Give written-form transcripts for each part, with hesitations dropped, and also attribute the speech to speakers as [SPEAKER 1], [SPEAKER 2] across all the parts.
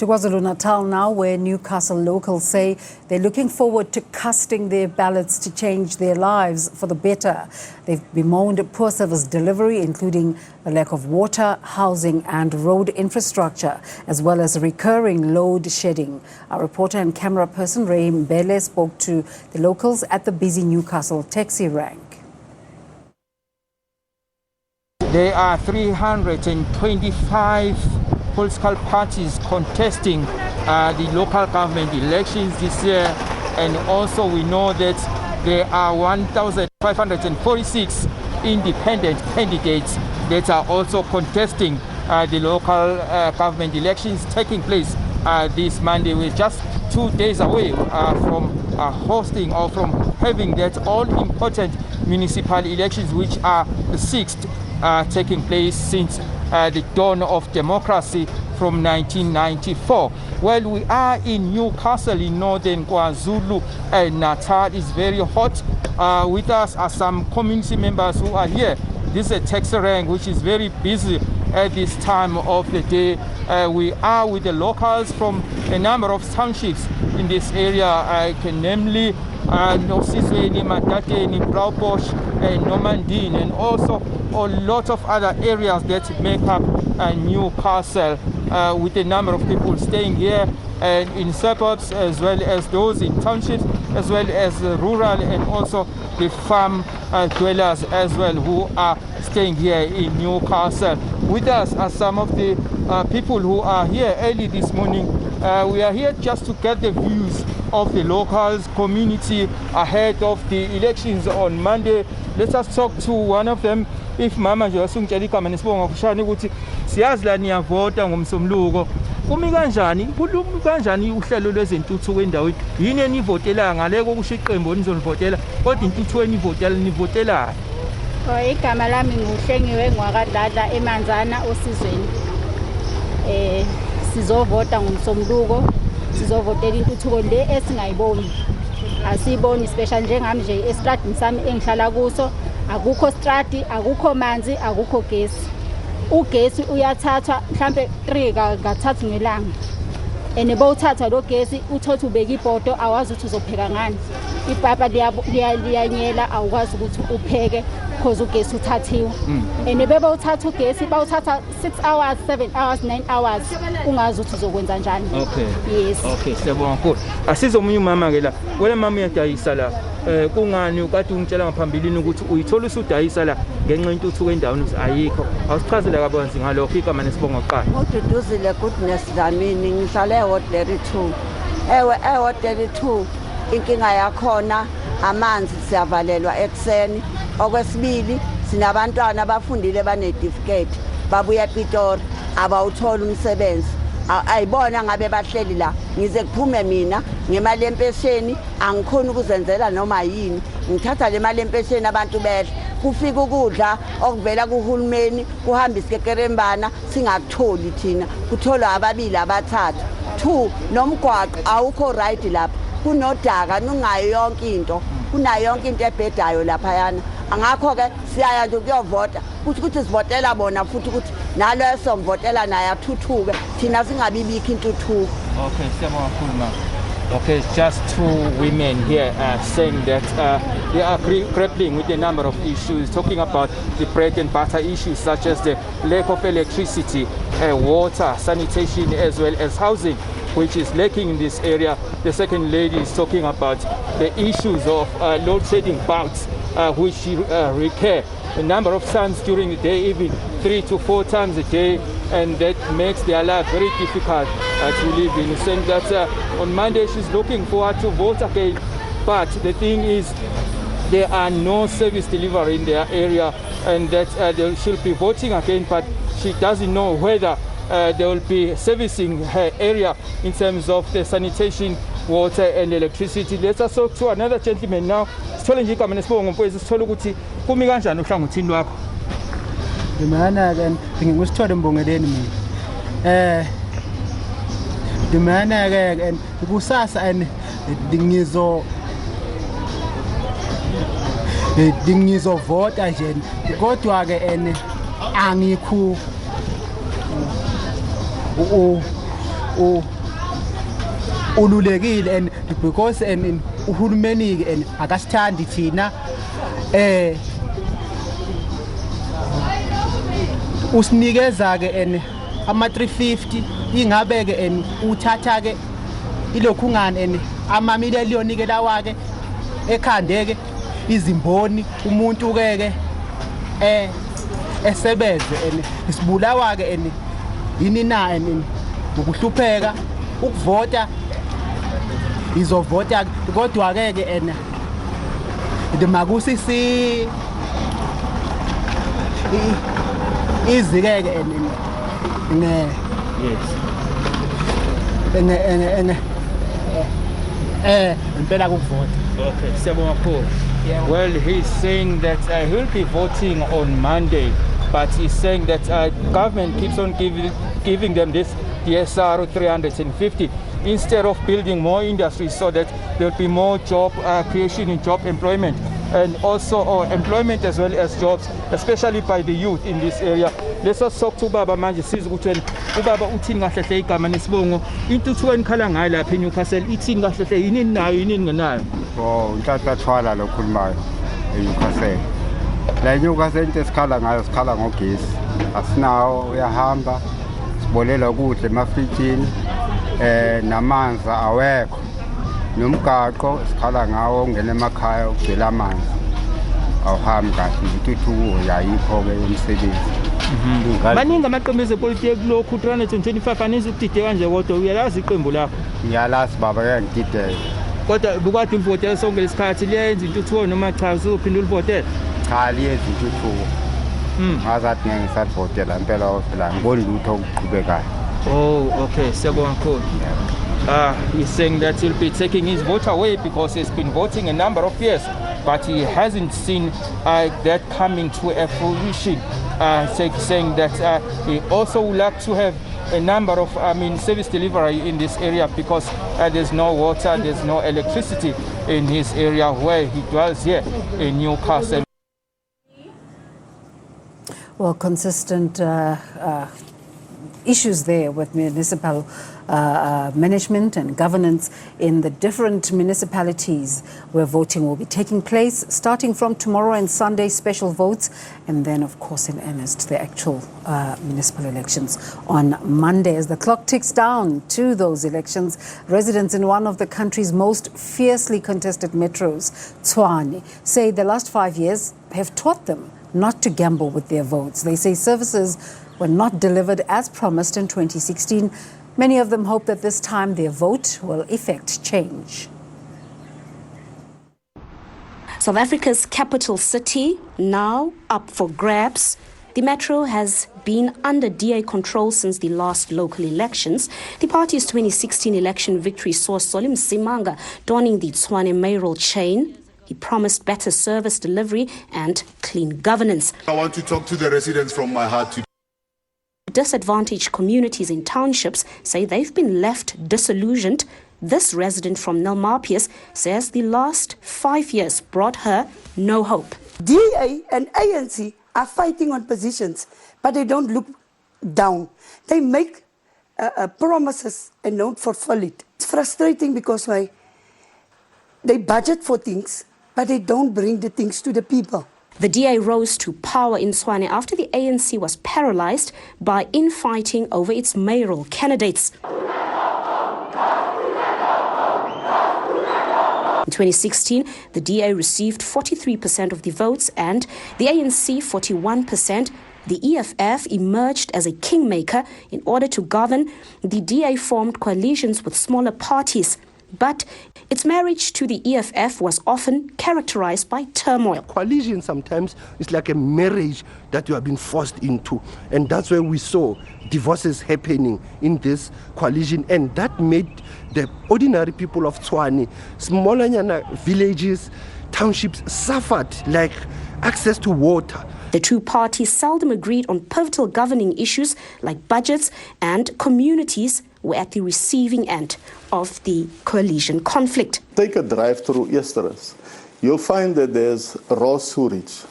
[SPEAKER 1] To KwaZulu-Natal now, where Newcastle locals say they're looking forward to casting their ballots to change their lives for the better. They've bemoaned poor service delivery, including a lack of water, housing and road infrastructure, as well as recurring load shedding. Our reporter and camera person Ray Mbhele spoke to the locals at the busy Newcastle taxi rank.
[SPEAKER 2] There are 325 political parties contesting the local government elections this year, and also we know that there are 1,546 independent candidates that are also contesting the local government elections taking place this Monday. We're just 2 days away from hosting or from having that all-important municipal elections, which are the 6th taking place since the dawn of democracy from 1994. Well, we are in Newcastle in northern KwaZulu-Natal. It's very hot. With us are some community members who are here. This is a taxi rank which is very busy at this time of the day. We are with the locals from a number of townships in this area, namely Nosizweni, Matateni, Braubosch, Normandin, and also a lot of other areas that make up Newcastle, with a number of people staying here and in suburbs, as well as those in townships, as well as rural, and also the farm dwellers as well, who are staying here in Newcastle. With us are some of the people who are here early this morning. We are here just to get the views of the locals community ahead of the elections on Monday. Let us talk to one of them. If Mama Josungeli kama nisibonga kushani ukuthi siyazi la niyavota ngomsombuluko. Kumi kanjani uhlelo lwezentuthuko endaweni? Yini enivotela ngale kokusho iqembu nizolivotela kodwa intuthuko enivotela?
[SPEAKER 3] Igama lami nguhlengiwe ngwakadlala emanzana osizweni. Sizovota ngomsombuluko, sizovotela intuthuko le esingayiboni. Asiboni special njengami nje estradini sami engihlala kuso. Akukho strati, akukho manzi, akukho gesi. Ugesi uyathathwa mhlambe 3 kathathu ngelanga. Bowuthatha lo gesi uthotha ubeka ibhodo awazi ukuthi uzopheka ngani. Ipapa liyanyela awukwazi ukuthi upheke because ugesi uthathiwe. Bebawuthatha ugesi bawuthatha 6 hours, 7 hours, 9 hours ungazi ukuthi uzokwenza njani.
[SPEAKER 2] Okay.
[SPEAKER 3] Yes.
[SPEAKER 2] Okay, siyabonga kakhulu. Asizomunye umama ke la. Wena mama uyadayisa la. Kungani ukade ungitshela ngaphambilini ukuthi uyithola usudayisa la ngenxa intuthuko endaweni ayikho. Awusichazele kabanzi ngalokho igama nesibongo qala.
[SPEAKER 4] Ududuzile goodness Dlamini, ngihlala eWard 32. eWard 32 inkinga yakhona amanzi siyavalelwa ekseni. Okwesibili sinabantwana abafundile banedificate babuya ePitori abawuthola umsebenzi. Ayibona ngabe bahleli la ngize kuphume mina ngemali yempesheni angikhona ukuzenzela noma yini ngithatha le mali yempesheni abantu bedla kufika ukudla okuvela kuhulumeni kuhamba isikekerembana singakutholi thina kutholwa ababili abathathu 2 nomgwaqo awukho right lapha kunodaka nungayo yonke into kunayo yonke into ebhedayo lapha yana angakho ke siyaya nje ukuyovota ukuthi sivotela bona futhi ukuthi nalo esomvotela naye athuthuke thina singabibikho intuthuko.
[SPEAKER 2] Okay, siyabonga kakhulu mama. Okay, it's just 2 women here saying that they are grappling with a number of issues, talking about the bread and butter issues such as the lack of electricity, water, sanitation, as well as housing, which is lacking in this area. The second lady is talking about the issues of load shedding bouts, which recur a number of times during the day, even 3 to 4 times a day, and that makes their life very difficult to live in. Saying that on Monday she's looking forward to vote again, but the thing is there are no service delivery in their area, and that she'll be voting again, but she doesn't know whether they will be servicing her area in terms of the sanitation, water and electricity. Let's us talk to another gentleman now. Sithole nje igama nesibongo mfowethu sithole ukuthi kumi kanjani uhlangothini lwakho.
[SPEAKER 5] Dimana ke ngingusithole Mbongeleni mina. Dimana ke kusasa and ngizovota nje kodwa ke angikho ululekile and because and uhulumeni and akasithandi thina usinikeza ke and ama 350 ingabe ke and uthatha ke ilokhu ngani and ama miliyoni ke lawa ke ekhande ke izimboni umuntu ke esebeze and isibulawa ke and yini na and ukuhlupheka ukuvota izovota kodwa ke and demakusisi izike ke ne
[SPEAKER 2] Yes.
[SPEAKER 5] impela kuvota.
[SPEAKER 2] Okay, Siyabonga kakhulu. Well, he's saying that he'll be voting on Monday, but he's saying that government keeps on giving them this DSR 350 instead of building more industries so that there'll be more job creation in job employment and also employment as well as jobs, especially by the youth in this area. Let's talk to Baba manje siza ukuthi ubaba uthini kahle hle igama nesibongo intuthuko enikhala ngayo lapha eNewcastle ithini kahle hle yini nayo yini ngenayo.
[SPEAKER 6] Untatha thwala lokhulumayo eNewcastle. La Newcastle into esikhala ngayo sikhala ngogesi. Asinawo uyahamba sibolela ukudla emafrijini namanzi awekho. Nomgaqo sikhala ngawo ungena emakhaya ukugcela amanzi. Awuhambi kahle intuthuko yayikho ke emsebenzi.
[SPEAKER 2] Baningi amaqembu ezepolitiki lokhu 325 anizi ukudide kanje kodwa uyalazi iqembu lakho.
[SPEAKER 6] Ngiyalazi baba ngiyangididela.
[SPEAKER 2] Kodwa bukade ulivotela sonke lesikhathi liyenza intuthuko noma cha uzophinda ulivotela?
[SPEAKER 6] Cha liyenza intuthuko. Ngazathi ngeke ngisavotela impela ofela ngiboni lutho okuqhubekayo.
[SPEAKER 2] Oh, okay. Siyabonga kakhulu. He's saying that he'll be taking his vote away because he's been voting a number of years, but he hasn't seen that coming to a fruition. Saying that he also would like to have a number of service delivery in this area because there's no water, there's no electricity in his area where he dwells here in Newcastle.
[SPEAKER 1] Well, consistent issues there with municipal management and governance in the different municipalities where voting will be taking place, starting from tomorrow and Sunday, special votes, and then, of course, in earnest, the actual municipal elections on Monday. As the clock ticks down to those elections, residents in one of the country's most fiercely contested metros, Tshwane, say the last 5 years have taught them not to gamble with their votes. They say services were not delivered as promised in 2016. Many of them hope that this time their vote will effect change.
[SPEAKER 7] South Africa's capital city now up for grabs. The metro has been under DA control since the last local elections. The party's 2016 election victory saw Solim Simanga donning the Tshwane mayoral chain. He promised better service delivery and clean governance.
[SPEAKER 8] I want to talk to the residents from my heart today.
[SPEAKER 7] Disadvantaged communities in townships say they've been left disillusioned. This resident from Nelmarpius says the last 5 years brought her no hope.
[SPEAKER 9] DA and ANC are fighting on positions, but they don't look down. They make promises and don't fulfill it. It's frustrating because they budget for things, but they don't bring the things to the people.
[SPEAKER 7] The DA rose to power in Tshwane after the ANC was paralyzed by infighting over its mayoral candidates. In 2016, the DA received 43% of the votes and the ANC 41%. The EFF emerged as a kingmaker. In order to govern, the DA formed coalitions with smaller parties. But its marriage to the EFF was often characterized by turmoil.
[SPEAKER 10] Coalition sometimes is like a marriage that you have been forced into. And that's where we saw divorces happening in this coalition. And that made the ordinary people of Tshwane, smaller villages, townships, suffered, like access to water.
[SPEAKER 7] The two parties seldom agreed on pivotal governing issues like budgets, and communities were at the receiving end of the coalition conflict.
[SPEAKER 8] Take a drive through Easterns. You'll find that there's raw sewage.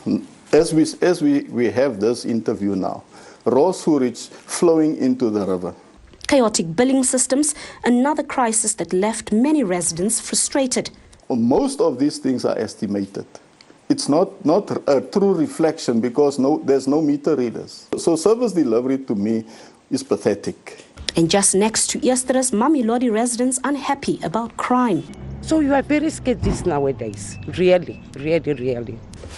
[SPEAKER 8] As we have this interview now, raw sewage flowing into the river.
[SPEAKER 7] Chaotic billing systems, another crisis that left many residents frustrated.
[SPEAKER 8] Most of these things are estimated. It's not a true reflection because there's no meter readers. So service delivery to me is pathetic.
[SPEAKER 7] And just next to yesterday's Mamelodi residents unhappy about crime.
[SPEAKER 11] So you are very scared nowadays, really.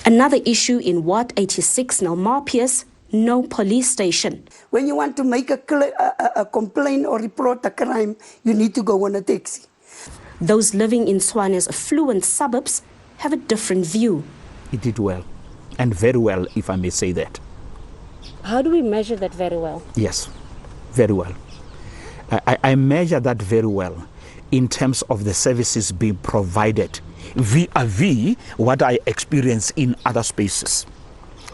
[SPEAKER 7] Another issue in Ward 86 Nalmapias, no police station.
[SPEAKER 9] When you want to make a complaint or report a crime, you need to go on a taxi.
[SPEAKER 7] Those living in Tshwane's affluent suburbs have a different view.
[SPEAKER 12] It did well, and very well, if I may say that.
[SPEAKER 7] How do we measure that very well?
[SPEAKER 12] Yes, very well. I measure that very well in terms of the services being provided vis-a-vis what I experience in other spaces.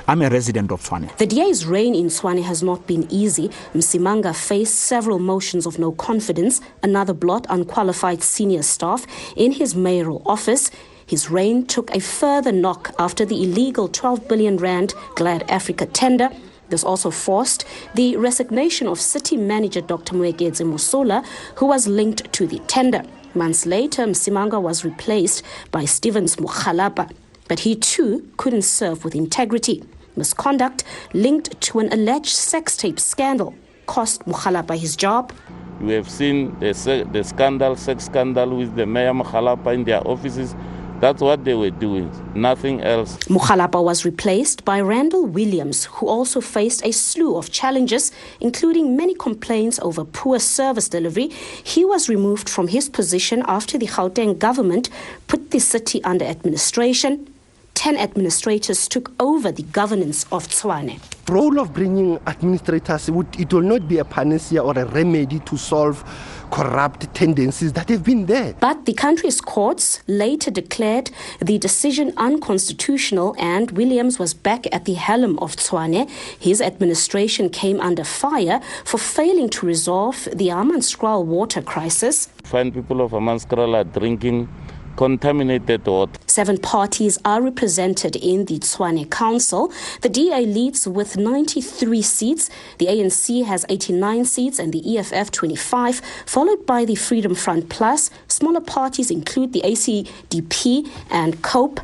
[SPEAKER 12] I'm a resident of Tshwane.
[SPEAKER 7] The DA's reign in Tshwane has not been easy. Msimanga faced several motions of no confidence, another blot unqualified senior staff in his mayoral office. His reign took a further knock after the illegal 12 billion rand Glad Africa tender. This also forced the resignation of city manager Dr. Moeketsi Musola, who was linked to the tender. Months later, Msimanga was replaced by Stevens Mukhalapa, but he too couldn't serve with integrity. Misconduct linked to an alleged sex tape scandal cost Mukhalapa his job.
[SPEAKER 13] We have seen the sex scandal with the Mayor Mukhalapa in their offices. That's what they were doing, nothing else.
[SPEAKER 7] Mukhalapa was replaced by Randall Williams, who also faced a slew of challenges, including many complaints over poor service delivery. He was removed from his position after the Gauteng government put the city under administration. 10 administrators took over the governance of Tshwane.
[SPEAKER 10] The role of bringing administrators, it will not be a panacea or a remedy to solve corrupt tendencies that have been there.
[SPEAKER 7] But the country's courts later declared the decision unconstitutional, and Williams was back at the helm of Tshwane. His administration came under fire for failing to resolve the Hammanskraal water crisis.
[SPEAKER 13] Fine people of Hammanskraal are drinking contaminated water.
[SPEAKER 7] 7 parties are represented in the Tshwane Council. The DA leads with 93 seats. The ANC has 89 seats and the EFF 25, followed by the Freedom Front Plus. Smaller parties include the ACDP and COPE.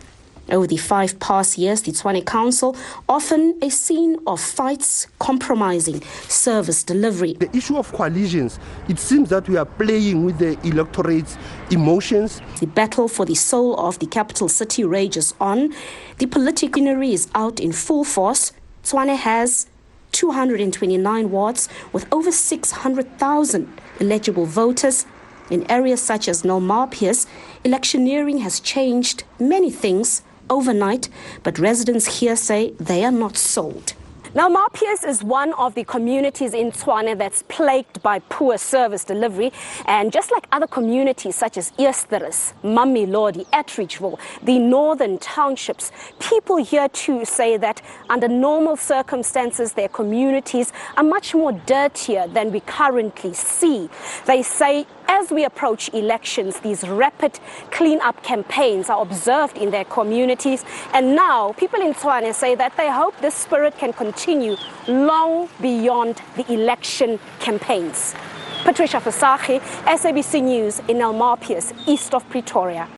[SPEAKER 7] Over the 5 past years, the Tshwane Council, often a scene of fights compromising service delivery.
[SPEAKER 10] The issue of coalitions, it seems that we are playing with the electorate's emotions.
[SPEAKER 7] The battle for the soul of the capital city rages on. The political machinery is out in full force. Tshwane has 229 wards with over 600,000 eligible voters. In areas such as Nalmapias, electioneering has changed many things overnight, but residents here say they are not sold. Nalmapias is one of the communities in Tshwane that's plagued by poor service delivery, and just like other communities such as Eersterus, Mamelodi, Atteridgeville, the northern townships, people here too say that under normal circumstances their communities are much more dirtier than we currently see. They say as we approach elections, these rapid clean-up campaigns are observed in their communities, and now people in Tshwane say that they hope this spirit can continue long beyond the election campaigns. Patricia Fasaki, SABC News in Nalmapias, east of Pretoria.